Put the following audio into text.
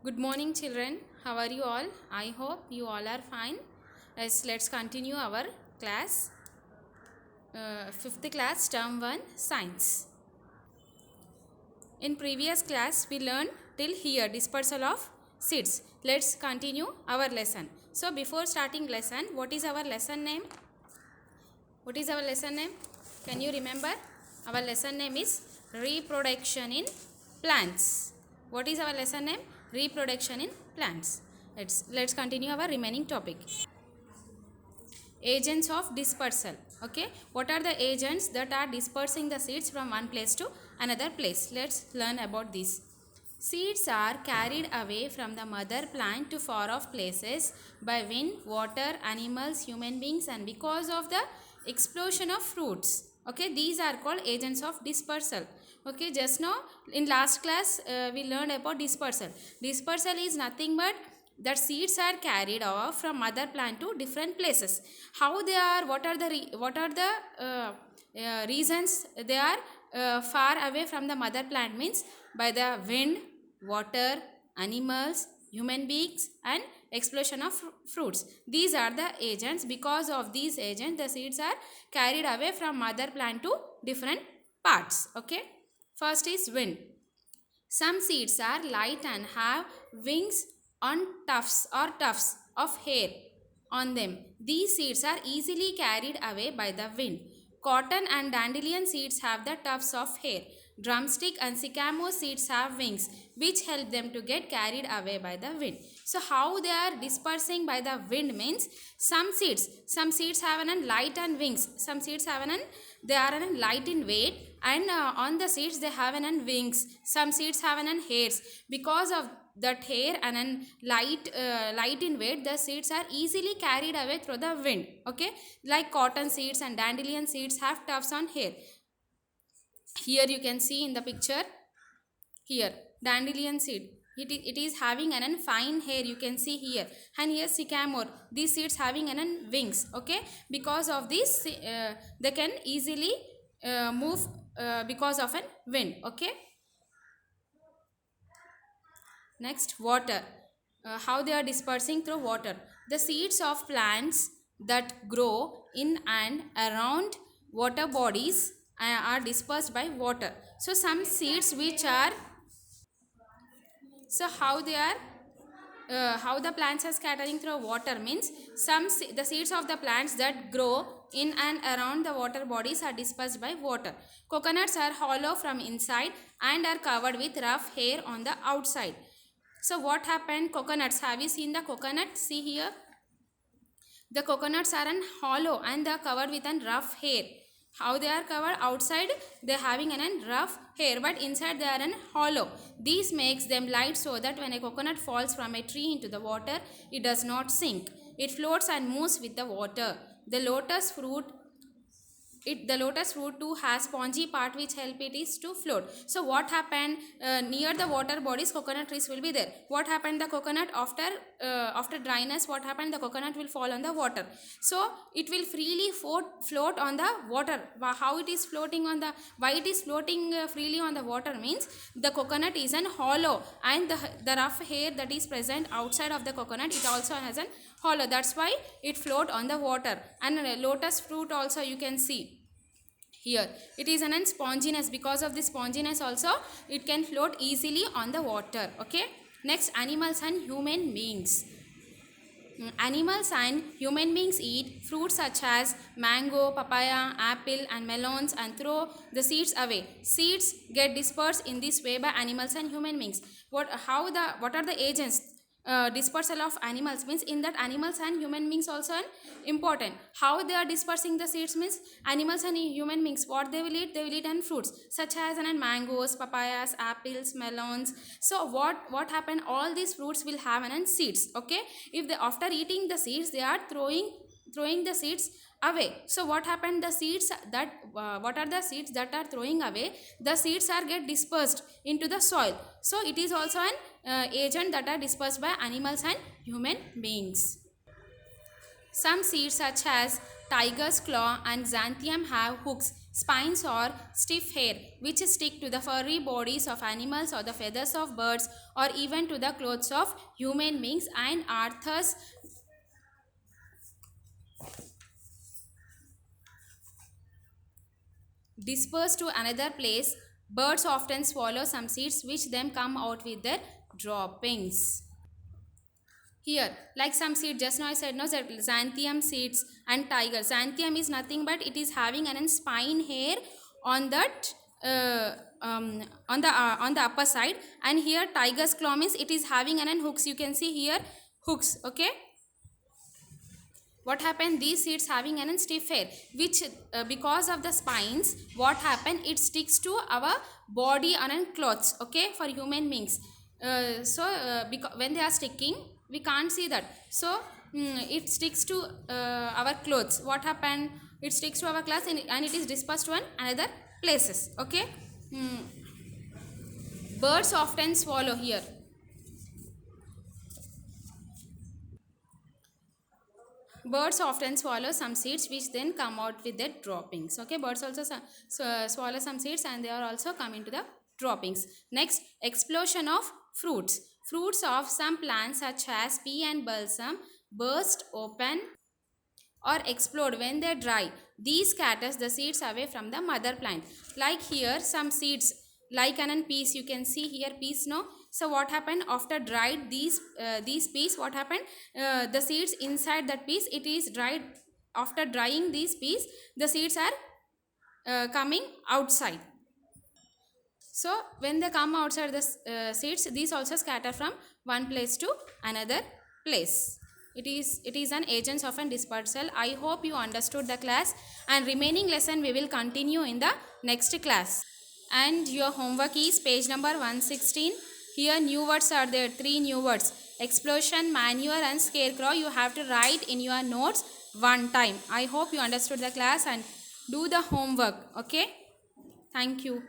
Good morning, children. How are you all? I hope you all are fine. Let's continue our class, fifth class, term 1, science. In previous class, we learned till here dispersal of seeds. Let's continue our lesson. So, before starting lesson, what is our lesson name? What is our lesson name? Can you remember? Our lesson name is reproduction in plants. What is our lesson name? Reproduction in plants. Let's continue our remaining topic. Agents of dispersal. Okay, what are the agents that are dispersing the seeds from one place to another place? Let's learn about this. Seeds are carried away from the mother plant to far off places by wind, water, animals, human beings, and because of the explosion of fruits. Okay, these are called agents of dispersal. Okay, just now in last class we learned about dispersal. Dispersal is nothing but that seeds are carried off from mother plant to different places. How they are? What are the reasons they are far away from the mother plant? Means by the wind, water, animals, human beings, and explosion of fruits. These are the agents. Because of these agents, the seeds are carried away from mother plant to different parts. Okay. First is wind. Some seeds are light and have wings on tufts of hair on them. These seeds are easily carried away by the wind. Cotton and dandelion seeds have the tufts of hair. Drumstick and sycamore seeds have wings which help them to get carried away by the wind. So how they are dispersing by the wind means some seeds have an light and wings. Some seeds have they are light in weight, and on the seeds they have an wings. Some seeds have an hairs. Because of that hair and light in weight, the seeds are easily carried away through the wind. Okay, like cotton seeds and dandelion seeds have tufts on hair. Here you can see in the picture, here dandelion seed, it is having an fine hair, you can see here. And here sycamore, these seeds having an wings. Okay, because of this they can easily move because of an wind. Okay, next, water. How they are dispersing through water. The seeds of plants that grow in and around water bodies are dispersed by water. So some seeds which are, so how they are how the plants are scattering through water means the seeds of the plants that grow in and around the water bodies are dispersed by water. Coconuts are hollow from inside and are covered with rough hair on the outside. So what happened? Coconuts, have you seen the coconut? See here, the coconuts are hollow and they are covered with a rough hair. How they are covered? Outside they are having an rough hair, but inside they are hollow. This makes them light so that when a coconut falls from a tree into the water, it does not sink. It floats and moves with the water. The lotus fruit too has spongy part which help it is to float. So what happened? Near the water bodies, coconut trees will be there. What happened? The coconut after dryness, what happened? The coconut will fall on the water. So it will freely float on the water. How it is floating on the, why it is floating freely on the water means the coconut is hollow, and the rough hair that is present outside of the coconut, it also has an hollow. That's why it float on the water. And lotus fruit also you can see here, it is an sponginess. Because of this sponginess also, it can float easily on the water. Okay, next, animals and human beings. Animals and human beings eat fruits such as mango, papaya, apple and melons and throw the seeds away. Seeds get dispersed in this way by animals and human beings. What are the agents? Dispersal of animals means in that animals and human beings also important. How they are dispersing the seeds means animals and human beings, what they will eat and fruits such as mangoes, papayas, apples, melons. So what happened? All these fruits will have seeds. Okay, if they, after eating the seeds, they are throwing the seeds away. So what happened? The seeds that what are the seeds that are throwing away? The seeds are get dispersed into the soil. So it is also an agent that are dispersed by animals and human beings. Some seeds such as tiger's claw and xanthium have hooks Spines or stiff hair which stick to the furry bodies of animals or the feathers of birds or even to the clothes of human beings and are thus dispersed to another place. Birds often swallow some seeds which then come out with their droppings. Here, like some seed, just now I said no, that xanthium seeds and tiger. Xanthium is nothing but it is having an spine hair on that on the upper side, and here tiger's claw means it is having an hooks. You can see here hooks. Okay. What happened, these seeds having an stiff hair which because of the spines what happened, it sticks to our body and clothes, okay, for human beings. Because when they are sticking we can't see that, so it sticks to our clothes. What happened, it sticks to our clothes and it is dispersed to another places. Okay. Birds often swallow here. Birds often swallow some seeds which then come out with their droppings. Okay, birds also swallow some seeds and they are also coming to the droppings. Next, explosion of fruits. Fruits of some plants such as pea and balsam burst open or explode when they dry. These scatters the seeds away from the mother plant. Like here some seeds like an peas, you can see here peas, no. So what happened, after dried these peas, what happened, the seeds inside that peas, it is dried. After drying these peas, the seeds are coming outside. So when they come outside the seeds, these also scatter from one place to another place. It is an agents of a dispersal. I hope you understood the class, and remaining lesson we will continue in the next class. And your homework is page number 116. Here new words are there, 3 new words: explosion, manure and scarecrow. You have to write in your notes one time. I hope you understood the class and do the homework. Okay. Thank you.